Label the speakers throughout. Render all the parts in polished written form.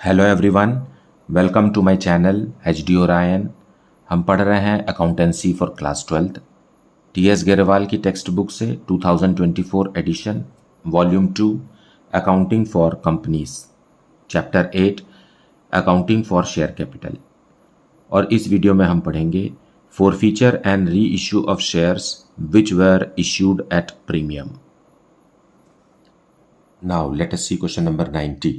Speaker 1: Hello everyone, welcome to my channel H D Orion. हम पढ़ रहे हैं accountancy for class 12th T S Grewal की टेक्स्ट बुक से 2024 edition volume 2 accounting for companies chapter 8 accounting for share capital. और इस video में हम पढ़ेंगे forfeiture and re issue of shares which were issued at premium. Now let us see question number 90।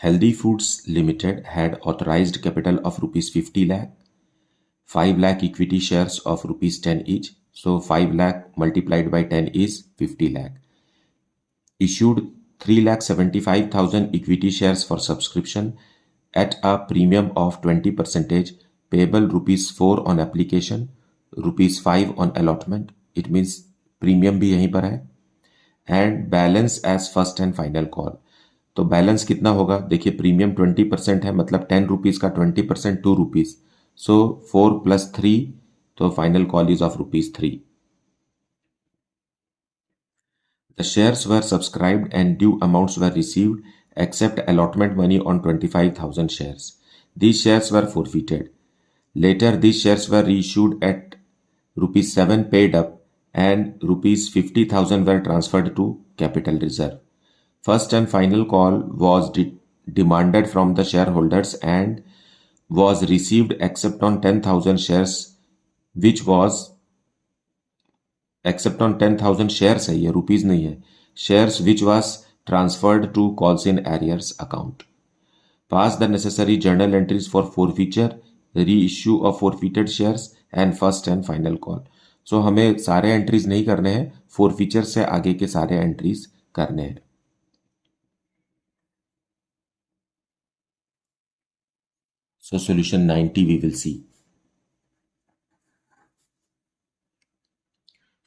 Speaker 1: Healthy Foods Limited had authorized capital of rupees 50 lakh, 5 lakh equity shares of rupees 10 each. So 5 lakh multiplied by 10 is 50 lakh. Issued 3,75,000 equity shares for subscription at a premium of 20%, payable rupees 4 on application, rupees 5 on allotment. It means premium भी यहीं पर है. And balance as first and final call. तो balance कितना होगा? देखिए premium 20% है, मतलब 10 रुपीज का 20% 2 रुपीज, सो 4 + 3, तो final call is of rupees 3. The shares were subscribed and due amounts were received accept allotment money on 25,000 shares. These shares were forfeited. Later these shares were reissued at rupees 7 paid up and rupees 50,000 were transferred to capital reserve. First and final call was demanded from the shareholders and was received except on 10,000 shares, which was except on 10,000 shares है, ये rupees नहीं है, shares which was transferred to calls in arrears account. Pass the necessary journal entries for forfeiture, reissue of forfeited shares and first and final call. So हमें सारे entries नहीं करने हैं, forfeiture से आगे के सारे एंट्रीज करने हैं. So solution 90 we will see.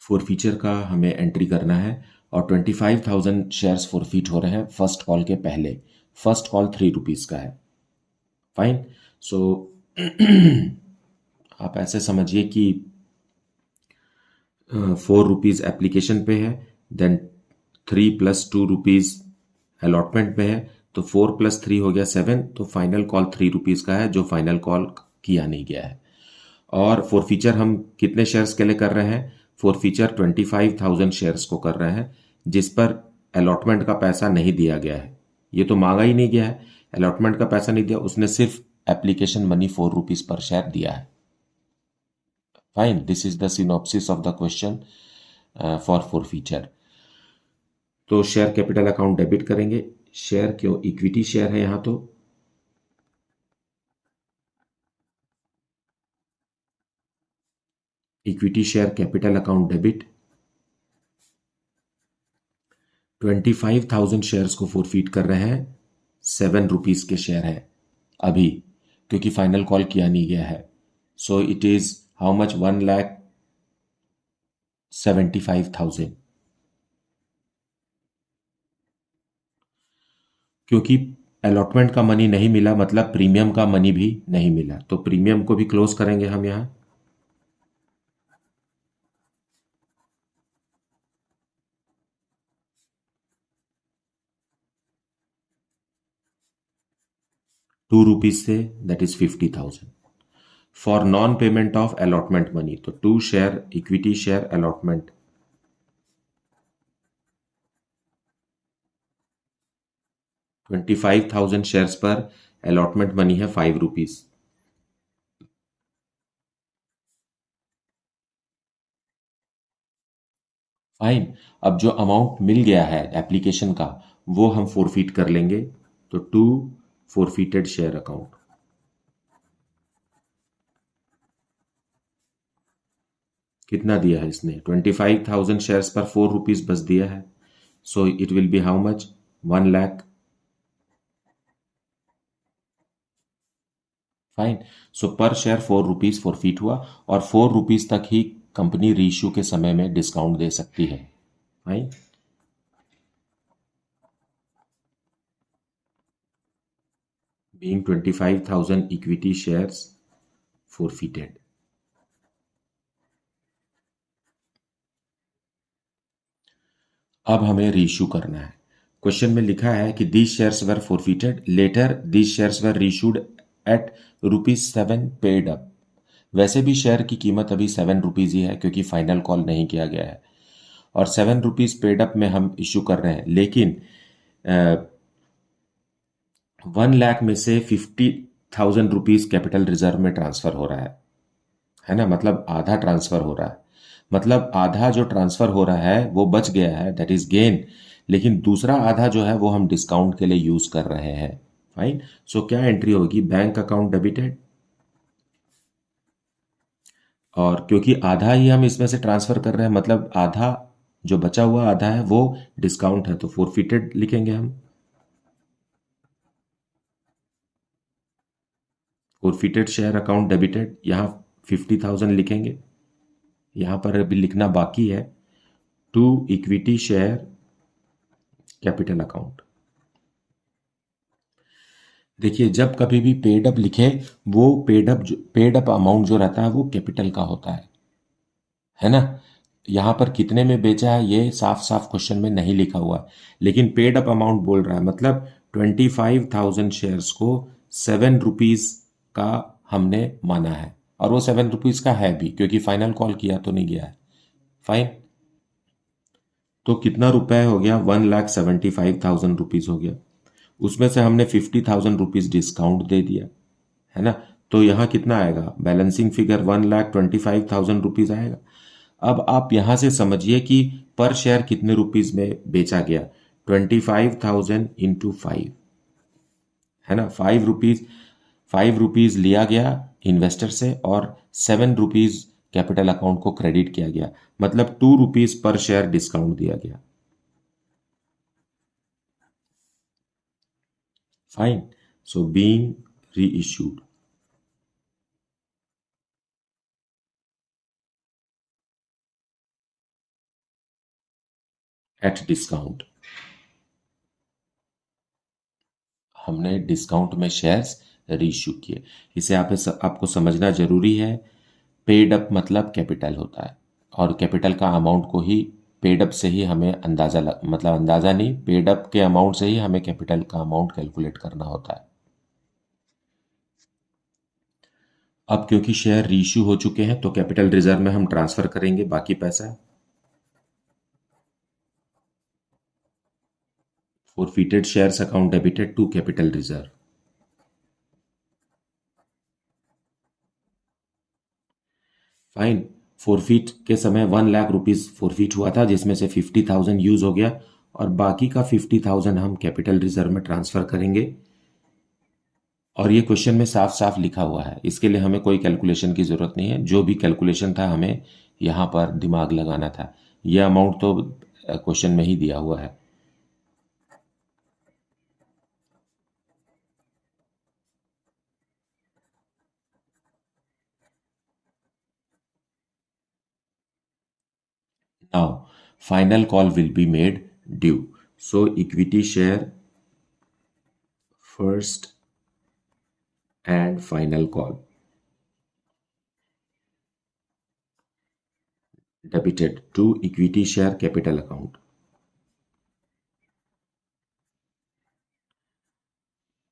Speaker 1: Forfeiture का हमें एंट्री करना है और 25,000 शेयर्स फोरफीट हो रहे हैं फर्स्ट कॉल के पहले. फर्स्ट कॉल 3 रुपीज़ का है. फाइन. सो आप ऐसे समझिए कि 4 रुपीज़ एप्लीकेशन पे है, देन 3 + 2 रुपीज़ अलॉटमेंट पे है, तो 4 + 3 हो गया 7. तो फाइनल कॉल 3 रुपीज़ का है जो फाइनल कॉल किया नहीं गया है. और फोरफीचर हम कितने शेयर्स के लिए कर रहे हैं? फोरफीचर 25,000 शेयर्स को कर रहे हैं जिस पर अलॉटमेंट का पैसा नहीं दिया गया है. ये तो मांगा ही नहीं गया है, अलॉटमेंट का पैसा नहीं दिया, उसने सिर्फ एप्लीकेशन मनी 4 रुपीज़ पर शेयर दिया है. Fine. This is the synopsis of the question for forfeiture. तो शेयर कैपिटल अकाउंट डेबिट करेंगे. शेयर क्यों? इक्विटी शेयर है यहां, तो equity share capital account debit. 25,000 shares को फोरफीट कर रहे हैं, 7 रुपीज़ के शेयर है अभी, क्योंकि फाइनल कॉल किया नहीं गया है. So it is how much? 1,75,000. क्योंकि अलॉटमेंट का मनी नहीं मिला, मतलब प्रीमियम का मनी भी नहीं मिला, तो प्रीमियम को भी क्लोज करेंगे हम यहां. ₹2 से, that is 50,000. For non payment of allotment money, तो 2 share equity share allotment. 25,000 shares पर अलॉटमेंट मनी है 5 रुपीज़. फाइन. अब जो अमाउंट मिल गया है एप्लीकेशन का वो हम फोरफीट कर लेंगे, तो 2 फोरफीटेड शेयर अकाउंट. कितना दिया है इसने? 25,000 शेयर्स पर 4 रुपीज़ बस दिया है, so it will be how much? 1 lakh. Fine. So पर शेयर 4 रुपीज़ फोरफीट हुआ और 4 रुपीज़ तक ही कंपनी रीइश्यू के समय में डिस्काउंट दे सकती है. Fine. being 25,000 equity shares forfeited. अब हमें रीइश्यू करना है, क्वेश्चन में लिखा है कि these shares were forfeited later, these shares were reissued at ₹7 paid up. वैसे भी शेयर की कीमत अभी ₹7 ही है क्योंकि फाइनल कॉल नहीं किया गया है, और ₹7 पेड अप में हम इशू कर रहे हैं, लेकिन 1 लाख में से ₹50,000 कैपिटल रिजर्व में ट्रांसफर हो रहा है ना, मतलब आधा ट्रांसफर हो रहा है, मतलब आधा जो ट्रांसफर हो रहा है वो बच गया है, दैट इज गेन, लेकिन दूसरा आधा जो है वो हम डिस्काउंट के लिए यूज कर रहे हैं। फाइन। सो क्या एंट्री होगी? बैंक अकाउंट डेबिटेड, और क्योंकि आधा ही हम इसमें से ट्रांसफर कर रहे हैं, मतलब आधा जो बचा हुआ आधा है वो डिस्काउंट है, तो फोरफिटेड लिखेंगे हम। फोरफिटेड शेयर अकाउंट डेबिटेड, यहाँ 50,000 लिखेंगे, यहाँ पर अभी लिखना बाकी है, to equity share capital account. देखिए, जब कभी भी पेड अप लिखे, वो पेड अप अमाउंट जो रहता है वो कैपिटल का होता है ना। यहाँ पर कितने में बेचा है ये साफ साफ क्वेश्चन में नहीं लिखा हुआ, लेकिन पेड अप अमाउंट बोल रहा है, मतलब 25,000 शेयर्स को ₹7 का हमने माना है, और वो ₹7 का है भी क्योंकि फाइनल कॉल किया तो नहीं गया है। फाइन। तो कितना रुपए हो गया? ₹1,75,000 हो गया। उसमें से हमने ₹50,000 डिस्काउंट दे दिया, है ना। तो यहाँ कितना आएगा? बैलेंसिंग फिगर ₹1,25,000 आएगा। अब आप यहाँ से समझिए कि पर शेयर कितने रुपीज में बेचा गया। 25,000 इंटू 5, है ना। ₹5 लिया गया इन्वेस्टर से, और ₹7 कैपिटल अकाउंट को क्रेडिट किया गया, मतलब ₹2 पर शेयर डिस्काउंट दिया गया। फाइन। सो बीइंग री इश्यूड एट डिस्काउंट, हमने डिस्काउंट में शेयर्स रीइश्यू किए। इसे आपको समझना जरूरी है। पेड अप मतलब कैपिटल होता है, और कैपिटल का अमाउंट को ही पेड अप से ही हमें मतलब अंदाजा नहीं, पेड अप के अमाउंट से ही हमें कैपिटल का अमाउंट कैलकुलेट करना होता है। अब क्योंकि शेयर रीइश्यू हो चुके हैं तो कैपिटल रिजर्व में हम ट्रांसफर करेंगे बाकी पैसा। Forfeited shares account debited to capital reserve. Fine. Forfeit के समय ₹1,00,000 फोरफिट हुआ था, जिसमें से 50,000 यूज हो गया, और बाकी का 50,000 हम कैपिटल रिजर्व में ट्रांसफर करेंगे। और ये क्वेश्चन में साफ साफ लिखा हुआ है, इसके लिए हमें कोई कैलकुलेशन की जरूरत नहीं है, जो भी कैलकुलेशन था हमें यहाँ पर दिमाग लगाना था। ये अमाउंट तो क्वेश्चन में ही दिया हुआ है। Now final call will be made due. So equity share first and final call debited to equity share capital account।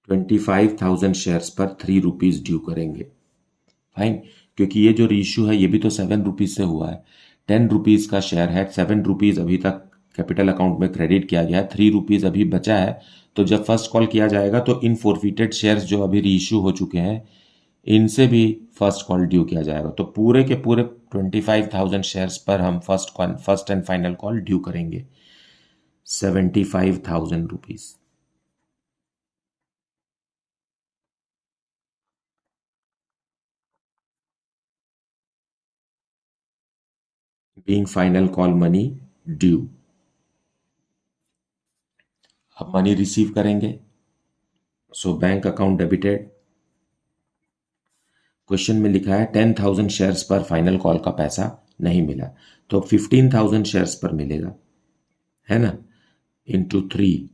Speaker 1: 25,000 shares पर ₹3 ड्यू करेंगे। फाइन। क्योंकि ये जो रीइश्यू है ये भी तो ₹7 से हुआ है। ₹10 का शेयर है, ₹7 अभी तक कैपिटल अकाउंट में क्रेडिट किया गया है, ₹3 अभी बचा है। तो जब फर्स्ट कॉल किया जाएगा तो इन फोरफिटेड शेयर्स जो अभी रीइश्यू हो चुके हैं इनसे भी फर्स्ट कॉल ड्यू किया जाएगा, तो पूरे के पूरे 25,000 शेयर्स पर हम first and final call due करेंगे ₹75,000। Being final call money due. अब मनी रिसीव करेंगे, so bank account debited. Question में लिखा है 10,000 शेयर्स पर फाइनल कॉल का पैसा नहीं मिला, तो 15,000 शेयर्स पर मिलेगा, है ना, into 3।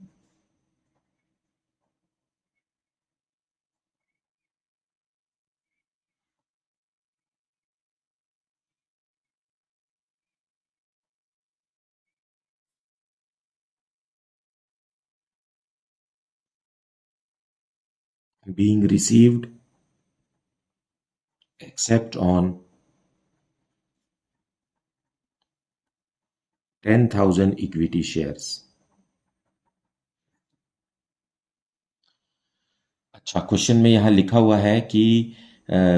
Speaker 1: being received except on 10,000 equity shares. अच्छा, क्वेश्चन में यहाँ लिखा हुआ है कि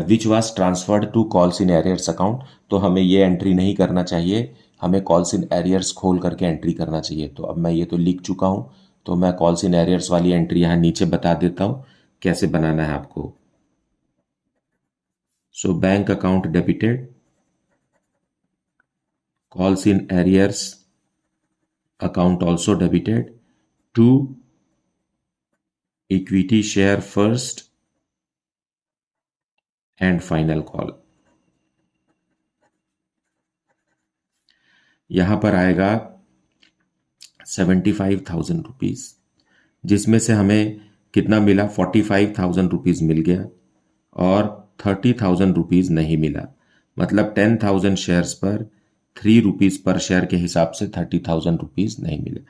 Speaker 1: which was transferred to calls in arrears account, तो हमें ये एंट्री नहीं करना चाहिए, हमें कॉल्स इन एरियर्स खोल करके एंट्री करना चाहिए। तो अब मैं ये तो लिख चुका हूँ, तो मैं कॉल्स इन एरियर्स वाली एंट्री यहाँ नीचे बता देता हूँ कैसे बनाना है आपको। So bank account debited, calls in arrears account also debited, to equity share first and final call। यहां पर आएगा 75,000 रुपीज, जिसमें से हमें कितना मिला, 45,000 रुपीज मिल गया और 30,000 रुपीज नहीं मिला। मतलब 10,000 शेयर्स पर 3 रुपीज पर शेयर के हिसाब से 30,000 रुपीज नहीं मिले।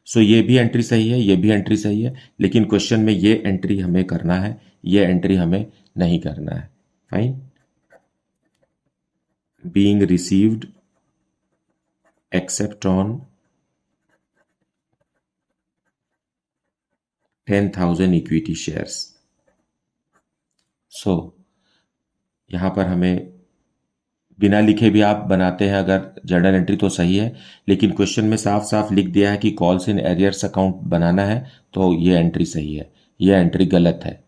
Speaker 1: सो ये भी एंट्री सही है, ये भी एंट्री सही है, लेकिन क्वेश्चन में ये एंट्री हमें करना है, ये एंट्री हमें नहीं करना है। Fine. Being received except on 10,000 equity shares. So यहां पर हमें बिना लिखे भी आप बनाते हैं अगर जर्नल एंट्री तो सही है, लेकिन क्वेश्चन में साफ साफ लिख दिया है कि कॉल्स इन एरियर्स अकाउंट बनाना है, तो ये एंट्री सही है, ये एंट्री गलत है।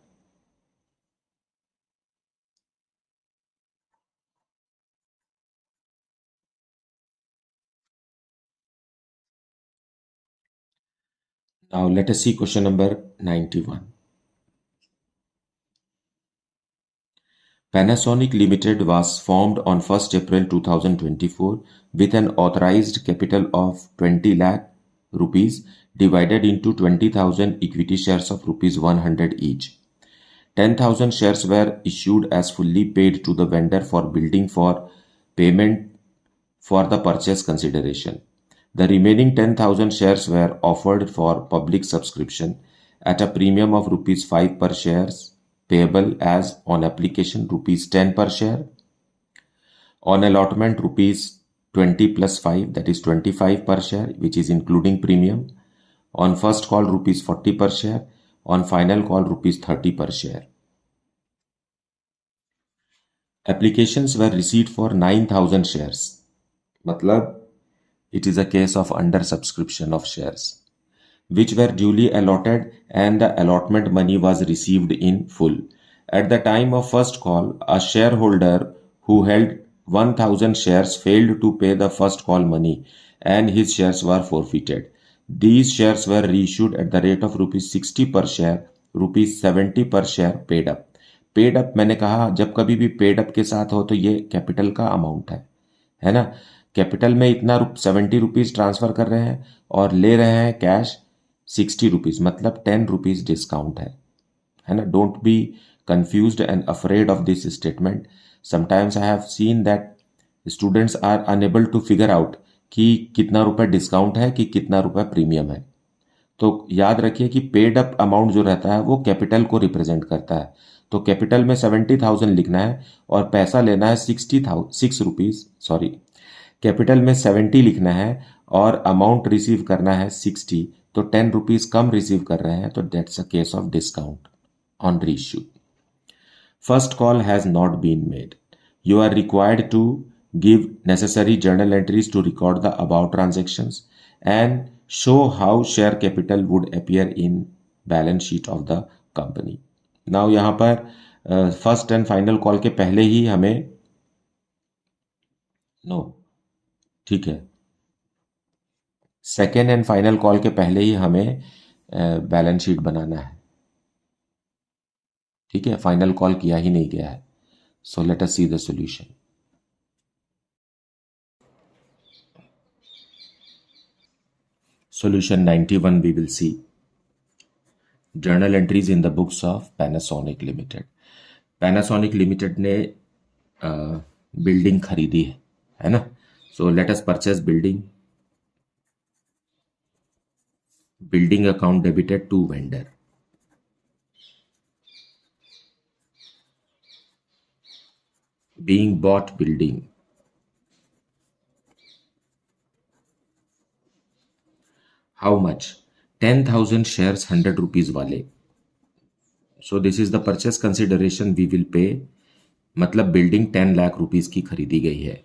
Speaker 1: Now let us see question number 91. Panasonic Limited was formed on 1st April 2024 with an authorized capital of 20 lakh rupees divided into 20,000 equity shares of rupees 100 each. 10,000 shares were issued as fully paid to the vendor for building for payment for the purchase consideration. The remaining 10,000 shares were offered for public subscription at a premium of rupees 5 per shares, payable as on application rupees 10 per share, on allotment rupees 20 plus 5, that is 25 per share, which is including premium, on first call rupees 40 per share, on final call rupees 30 per share. Applications were received for 9,000 shares. मतलब it is a case of under subscription of shares, which were duly allotted and the allotment money was received in full. At the time of first call, a shareholder who held 1,000 shares failed to pay the first call money and his shares were forfeited. These shares were reissued at the rate of rupees 60 per share, rupees 70 per share paid up. Paid up मैंने कहा जब कभी भी paid up के साथ हो तो ये कैपिटल का अमाउंट है ना। कैपिटल में इतना 70 रुपीज ट्रांसफर कर रहे हैं और ले रहे हैं कैश 60 रुपीज, मतलब 10 रुपीज डिस्काउंट है ना। Don't be confused and afraid of this statement. Sometimes I have seen that students are unable to figure out कि कितना रुपए डिस्काउंट है कि कितना रुपए प्रीमियम है। तो याद रखिए कि पेड अप अमाउंट जो रहता है वो कैपिटल को रिप्रेजेंट करता है। तो कैपिटल में 70,000 लिखना है और पैसा लेना है 6 रुपीज, सॉरी, कैपिटल में 70 लिखना है और अमाउंट रिसीव करना है 60, तो 10 रुपीज कम रिसीव कर रहे हैं, तो that's a case of discount on reissue. First call has not been made. You are required to give necessary journal entries to record the above transactions and show how share capital would appear in balance sheet of the company. Now यहाँ पर first and final call के पहले ही हमें ठीक है, second and final call के पहले ही हमें बैलेंस शीट बनाना है। ठीक है, फाइनल कॉल किया ही नहीं गया है। सो let us see the solution. Solution 91 we will see journal entries in the books of Panasonic Limited. Panasonic Limited ने बिल्डिंग खरीदी है ना। So let us purchase building. Building account debited to vendor. being bought building. How much? 10,000 shares 100 rupees वाले. So this is the purchase consideration we will pay. मतलब building 10 lakh rupees की खरीदी गई है.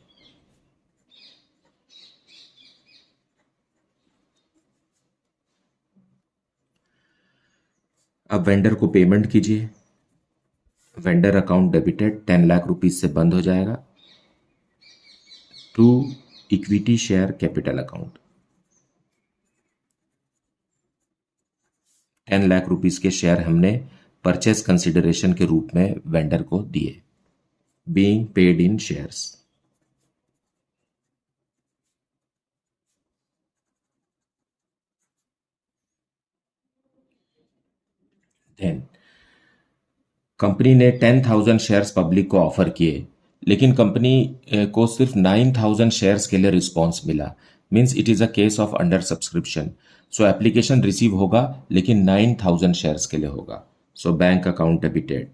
Speaker 1: अब वेंडर को पेमेंट कीजिए. Vendor account debited 10 lakh rupees से बंद हो जाएगा to equity share capital account. 10 lakh rupees के शेयर हमने परचेस कंसिडरेशन के रूप में वेंडर को दिए. Being paid in shares. Then company ने 10,000 शेयर्स पब्लिक को ऑफर किए, लेकिन कंपनी को सिर्फ 9,000 शेयर्स के लिए रिस्पॉन्स मिला. Means it is a case of under subscription. So application receive होगा लेकिन 9,000 शेयर्स के लिए होगा. So bank account debited.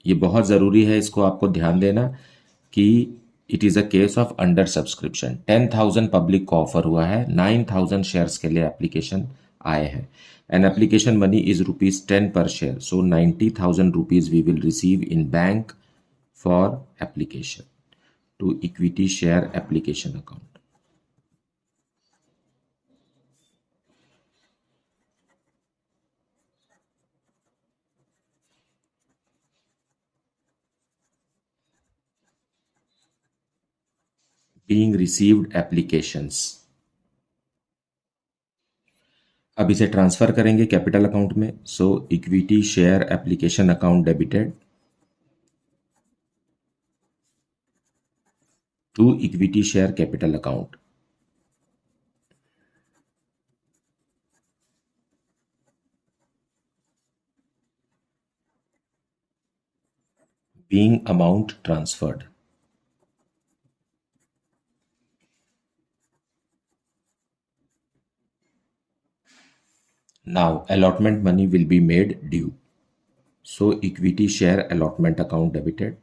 Speaker 1: ये बहुत ज़रूरी है, इसको आपको ध्यान देना कि it is a case of under subscription. 10,000 public को ऑफर हुआ है, 9,000 शेयर्स के लिए एप्लीकेशन आए हैं. And application money is rupees 10 per share. So 90,000 rupees we will receive in bank for application to equity share application account. Being received applications. अब इसे transfer करेंगे कैपिटल अकाउंट में. So equity share application account debited to equity share capital account. Being amount transferred. Now allotment money will be made due. So equity share allotment account debited,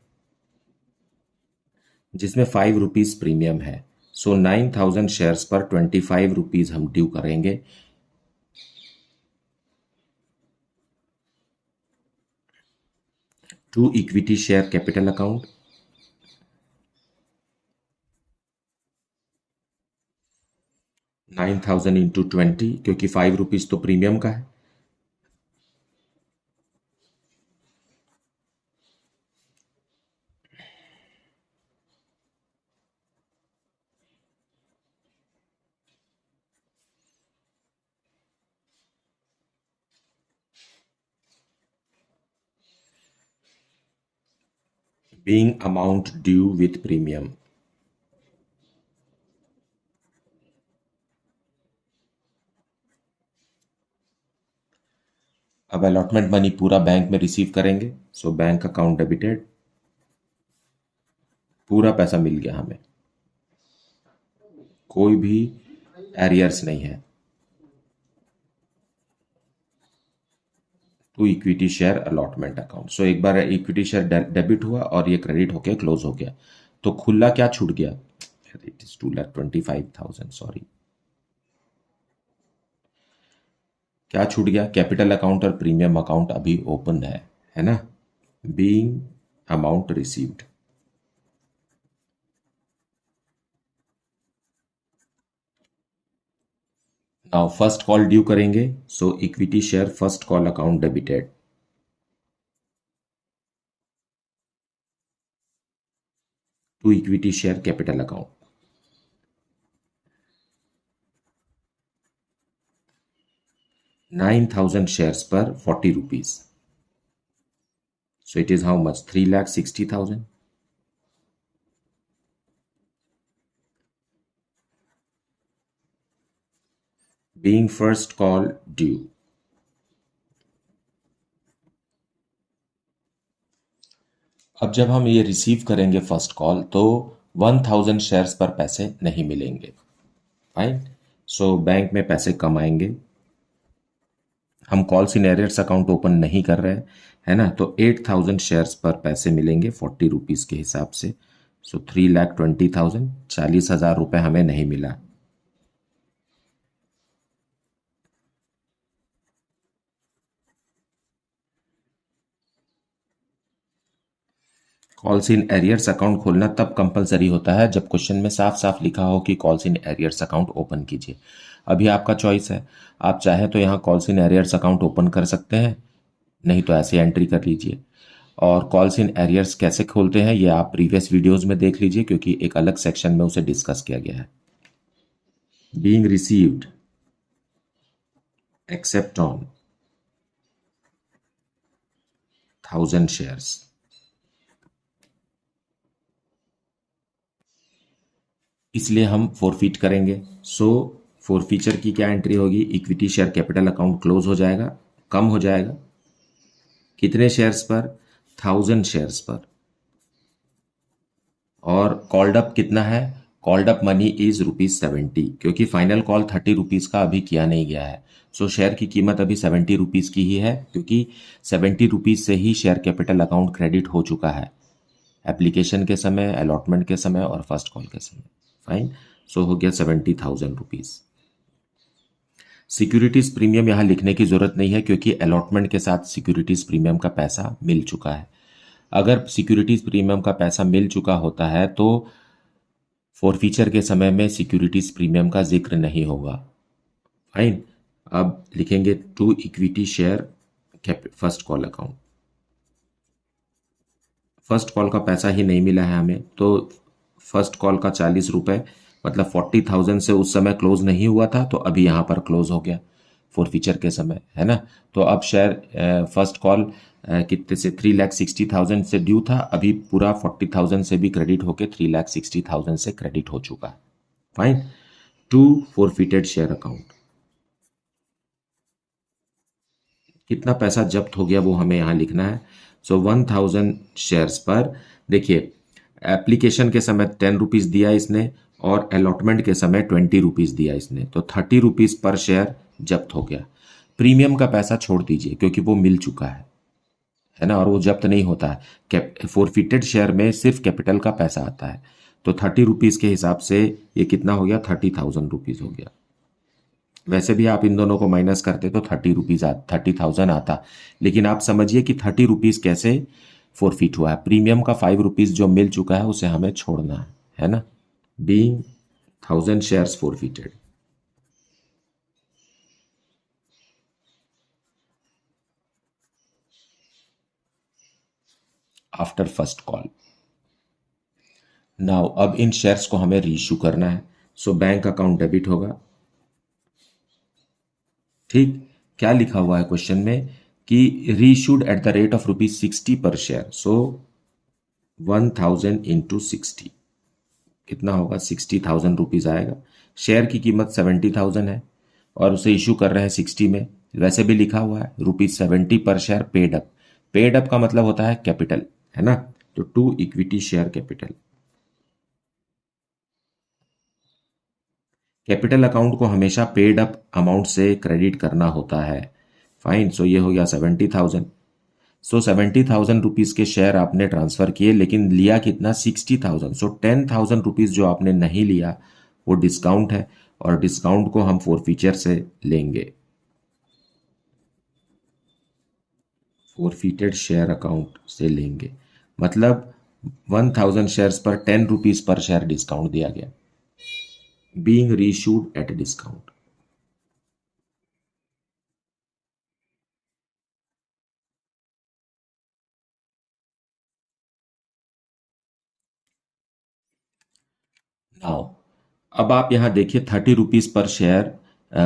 Speaker 1: जिसमें 5 rupees premium है. सो 9,000 shares पर 25 rupees हम due करेंगे. To equity share capital account. 9,000 into 20, क्योंकि 5 rupees तो premium का है. Being amount due with premium. अब अलॉटमेंट मनी पूरा बैंक में रिसीव करेंगे. So bank account debited. पूरा पैसा मिल गया हमें, कोई भी एरियर्स नहीं है. To equity share allotment account. So एक बार इक्विटी शेयर डेबिट हुआ और ये क्रेडिट होके क्लोज हो गया. तो खुला क्या छूट गया? It is 2,25,000. सॉरी, क्या छूट गया? कैपिटल अकाउंट और प्रीमियम अकाउंट अभी ओपन है ना. Being amount received. Now first call due करेंगे. So equity share first call account debited to equity share capital account. 9,000 shares per 40 rupees. So it is how much? 3,60,000. Being first call due. अब जब हम ये receive करेंगे first call तो 1,000 shares पर पैसे नहीं मिलेंगे. फाइन. सो बैंक में पैसे कम आएंगे. हम calls in arrears account open नहीं कर रहे हैं, है ना। तो 8,000 शेयर्स पर पैसे मिलेंगे 40 रुपीज़ के हिसाब से। सो 3,20,000, 40,000 रुपये हमें नहीं मिला। कॉल्स इन एरियर्स अकाउंट खोलना तब कंपलसरी होता है जब क्वेश्चन में साफ साफ लिखा हो कि calls in arrears account open कीजिए। अभी आपका चॉइस है, आप चाहें तो यहाँ calls in arrears account open कर सकते हैं, नहीं तो ऐसे एंट्री कर लीजिए। और कॉल्स इन एरियर्स कैसे खोलते हैं ये आप प्रीवियस वीडियोस में देख लीजिए, क्योंकि एक अलग सेक्शन में उसे डिस्कस किया गया है। Being received, except on 1,000 shares. इसलिए हम फोरफीट करेंगे। सो फोरफीचर की क्या एंट्री होगी, equity share capital account close हो जाएगा, कम हो जाएगा। कितने शेयर्स पर, 1,000 शेयर्स पर। और कॉल्ड अप कितना है, कॉल्ड अप मनी इज ₹70, क्योंकि फाइनल कॉल 30 रुपीज़ का अभी किया नहीं गया है। सो शेयर की कीमत अभी 70 रुपीज़ की ही है, क्योंकि 70 रुपीज़ से ही शेयर कैपिटल अकाउंट क्रेडिट हो चुका है, एप्लीकेशन के समय, अलॉटमेंट के समय और फर्स्ट कॉल के समय। फाइन। सो हो गया 70,000 रुपीज़। सिक्योरिटीज प्रीमियम यहाँ लिखने की जरूरत नहीं है, क्योंकि अलॉटमेंट के साथ सिक्योरिटीज प्रीमियम का पैसा मिल चुका है। अगर सिक्योरिटीज प्रीमियम का पैसा मिल चुका होता है तो फोरफीचर के समय में सिक्योरिटीज प्रीमियम का जिक्र नहीं होगा। फाइन। अब लिखेंगे to equity share first call account. First call का पैसा ही नहीं मिला है हमें, तो फर्स्ट कॉल का 40 रुपये, मतलब 40,000 से उस समय क्लोज नहीं हुआ था, तो अभी यहाँ पर क्लोज हो गया फोरफीचर के समय, है ना। तो अब शेयर फर्स्ट कॉल कितने से, 3,60,000 से ड्यू था, अभी पूरा 40,000 से भी क्रेडिट होके 3,60,000 से क्रेडिट हो चुका है। Fine. To forfeited share account, कितना पैसा जब्त हो गया वो हमें यहाँ लिखना है। सो 1,000 शेयर्स पर, देखिए एप्लीकेशन के समय 10 रुपीज़ दिया इसने, और अलॉटमेंट के समय 20 रुपीज़ दिया इसने, तो 30 रुपीज़ पर शेयर जब्त हो गया। प्रीमियम का पैसा छोड़ दीजिए, क्योंकि वो मिल चुका है ना, और वो जब्त नहीं होता है। फोरफिटेड शेयर में सिर्फ कैपिटल का पैसा आता है। तो 30 रुपीज़ के हिसाब से ये कितना हो गया, 30,000 रुपीज़ हो गया। वैसे भी आप इन दोनों को माइनस करते तो 30,000 आता, लेकिन आप समझिए कि 30 रुपीज़ कैसे फोरफिट हुआ है। प्रीमियम का 5 रुपीज़ जो मिल चुका है उसे हमें छोड़ना है ना। Being 1,000 shares forfeited. After first call. Now अब इन शेयर्स को हमें रीइश्यू करना है। सो बैंक अकाउंट डेबिट होगा। ठीक, क्या लिखा हुआ है क्वेश्चन में कि reissued at the rate of ₹60 पर शेयर। सो 1,000 इंटू 60 कितना होगा, 60,000 रुपीज़ आएगा। शेयर की कीमत 70,000 है और उसे इशू कर रहे हैं 60 में। वैसे भी लिखा हुआ है ₹70 पर share paid up. Paid up का मतलब होता है कैपिटल, है ना। तो to equity share capital. Capital account को हमेशा पेड अप अमाउंट से क्रेडिट करना होता है। फाइन। सो ये हो गया 70,000। सो 70,000 रुपीज़ के शेयर आपने ट्रांसफ़र किए, लेकिन लिया कितना, 60,000। सो 10,000 रुपीज़ जो आपने नहीं लिया वो डिस्काउंट है, और डिस्काउंट को हम फोरफीचर से लेंगे, फोरफीटेड शेयर अकाउंट से लेंगे। मतलब 1,000 शेयर्स पर 10 रुपीज़ पर शेयर डिस्काउंट दिया गया, being reissued at discount. Now अब आप यहाँ देखिए 30 रुपीज़ पर शेयर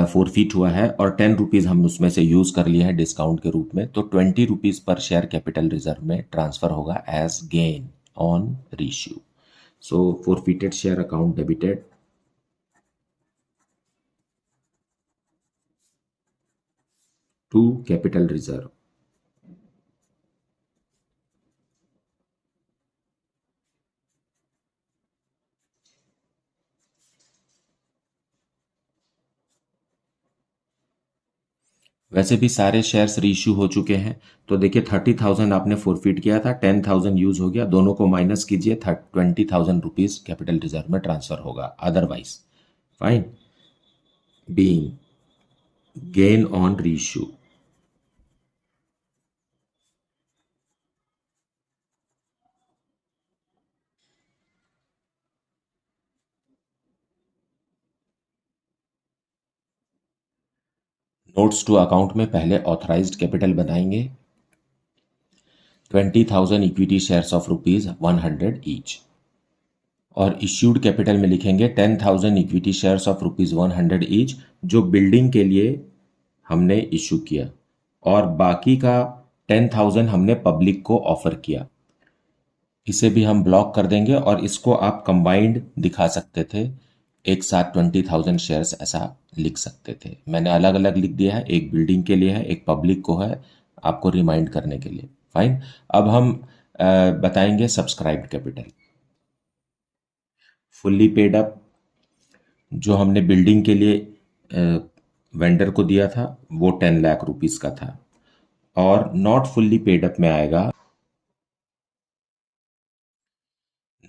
Speaker 1: फोरफीट हुआ है, और 10 रुपीज़ हम उसमें से यूज़ कर लिए हैं डिस्काउंट के रूप में, तो 20 रुपीज़ पर शेयर कैपिटल रिजर्व में ट्रांसफ़र होगा as gain on reissue. So forfeited share account debited to capital reserve. वैसे भी सारे शेयर्स रीइश्यू हो चुके हैं, तो देखिए 30,000 आपने फोरफिट किया था, 10,000 यूज हो गया, दोनों को माइनस कीजिए, 20,000 रुपीज कैपिटल रिजर्व में ट्रांसफर होगा, otherwise fine being gain on reissue. Notes to account में पहले ऑथराइज्ड कैपिटल बनाएंगे, 20,000 इक्विटी शेयर्स ऑफ ₹100 ईच, और इश्यूड कैपिटल में लिखेंगे 10,000 इक्विटी शेयर्स ऑफ ₹100 ईच, जो बिल्डिंग के लिए हमने इशू किया, और बाकी का 10,000 हमने पब्लिक को ऑफर किया। इसे भी हम ब्लॉक कर देंगे, और इसको आप कंबाइंड दिखा सकते थे, एक साथ 20,000 शेयर्स ऐसा लिख सकते थे। मैंने अलग अलग लिख दिया है, एक बिल्डिंग के लिए है, एक पब्लिक को है, आपको रिमाइंड करने के लिए। फाइन। अब हम बताएंगे subscribed capital. Fully paid up जो हमने बिल्डिंग के लिए वेंडर को दिया था वो 10 लाख रुपीस का था, और नॉट फुल्ली पेड अप में आएगा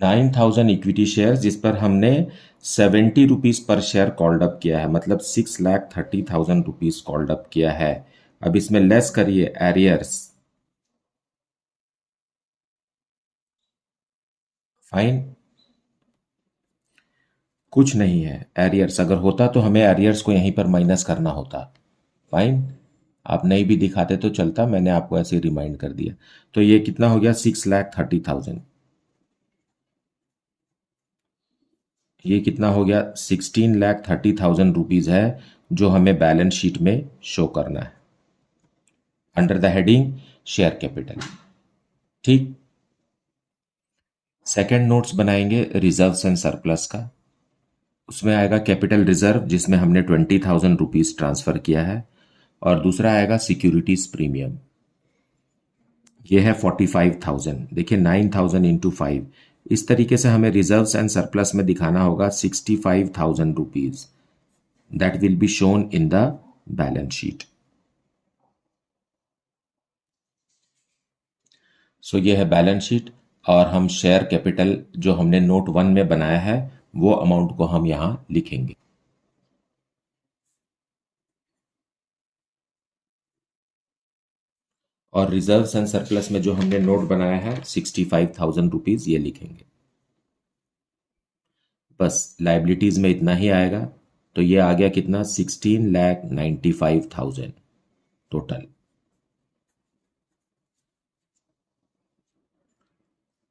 Speaker 1: 9,000 इक्विटी शेयर, जिस पर हमने 70 rupees per share called up किया है, मतलब 6,30,000 रुपीज कॉल्ड अप किया है। अब इसमें लेस करिए एरियर्स, फाइन, कुछ नहीं है एरियर्स, अगर होता तो हमें एरियर्स को यहीं पर माइनस करना होता। फाइन, आप नहीं भी दिखाते तो चलता, मैंने आपको ऐसे रिमाइंड कर दिया। तो ये कितना हो गया, 6,30,000। ये कितना हो गया, 16,30,000 रुपीज है, जो हमें बैलेंस शीट में शो करना है under the heading share capital. ठीक। सेकंड नोट्स बनाएंगे रिजर्व्स एंड सरप्लस का। उसमें आएगा कैपिटल रिजर्व, जिसमें हमने 20,000 रुपीज ट्रांसफर किया है, और दूसरा आएगा सिक्योरिटीज प्रीमियम, ये है 45,000। देखिए 9,000 इंटू 5, इस तरीके से हमें रिजर्व्स एंड सरप्लस में दिखाना होगा 65,000 rupees, that will be shown in the balance sheet. So ये है बैलेंस शीट, और हम शेयर कैपिटल जो हमने नोट 1 में बनाया है वो अमाउंट को हम यहां लिखेंगे। और रिजर्व्स एंड सरप्लस में जो हमने नोट बनाया है 65,000 रुपीज, ये लिखेंगे। बस लाइबिलिटीज में इतना ही आएगा, तो ये आ गया कितना, 16,95,000 टोटल।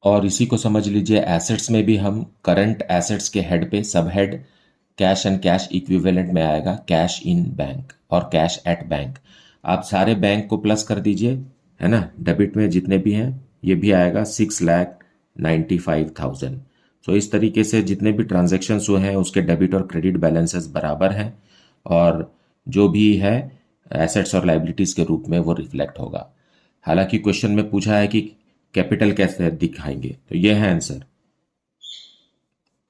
Speaker 1: और इसी को समझ लीजिए एसेट्स में भी हम करंट एसेट्स के हेड पे सब head cash and cash equivalent में आएगा कैश इन बैंक और कैश एट बैंक। आप सारे बैंक को प्लस कर दीजिए, है ना, डेबिट में जितने भी हैं ये भी आएगा 6,95,000। तो इस तरीके से जितने भी ट्रांजेक्शन्स हुए हैं उसके डेबिट और क्रेडिट बैलेंसेस बराबर हैं, और जो भी है एसेट्स और लाइबिलिटीज के रूप में वो रिफ्लेक्ट होगा। हालांकि क्वेश्चन में पूछा है कि कैपिटल कैसे दिखाएंगे, तो ये है आंसर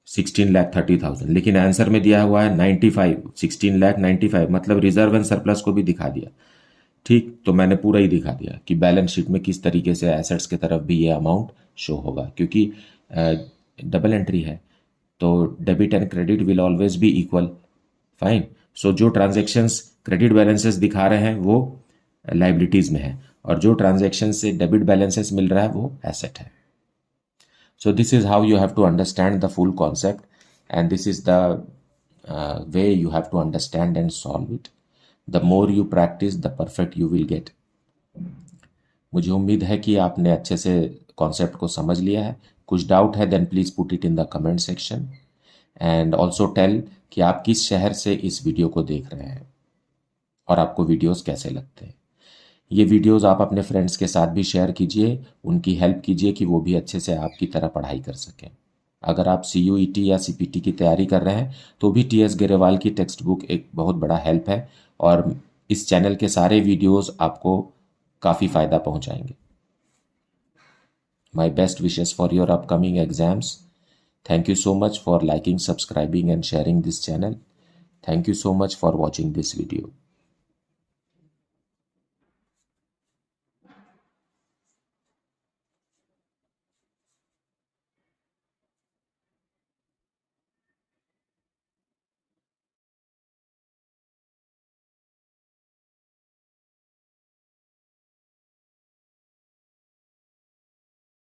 Speaker 1: 16,30,000, लेकिन आंसर में दिया हुआ है 95, 16,95, मतलब रिजर्व एंड सरप्लस को भी दिखा दिया। ठीक, तो मैंने पूरा ही दिखा दिया कि बैलेंस शीट में किस तरीके से एसेट्स की तरफ भी ये अमाउंट शो होगा, क्योंकि डबल एंट्री है, तो debit and credit will always be equal. Fine. So जो ट्रांजेक्शन्स क्रेडिट बैलेंसेस दिखा रहे हैं वो लाइबिलिटीज में है, और जो ट्रांजेक्शन से डेबिट बैलेंसेस मिल रहा है वो एसेट है। So this is how you have to understand the full concept, and this is the way you have to understand and solve it. The more you practice, the perfect you will get. मुझे उम्मीद है कि आपने अच्छे से concept को समझ लिया है। कुछ डाउट है then please put it in the comment section, and also tell कि आप किस शहर से इस वीडियो को देख रहे हैं और आपको वीडियोस कैसे लगते हैं। ये वीडियोस आप अपने फ्रेंड्स के साथ भी शेयर कीजिए, उनकी हेल्प कीजिए कि वो भी अच्छे से आपकी तरह पढ़ाई कर सकें। अगर आप CUET या CPT की तैयारी कर रहे हैं तो भी TS गरेवाल की टेक्स्ट बुक एक बहुत बड़ा हेल्प है, और इस चैनल के सारे वीडियोस आपको काफ़ी फ़ायदा पहुंचाएंगे। My best wishes for your upcoming exams. Thank you so much for liking, subscribing and sharing this channel. Thank you so much for watching this video.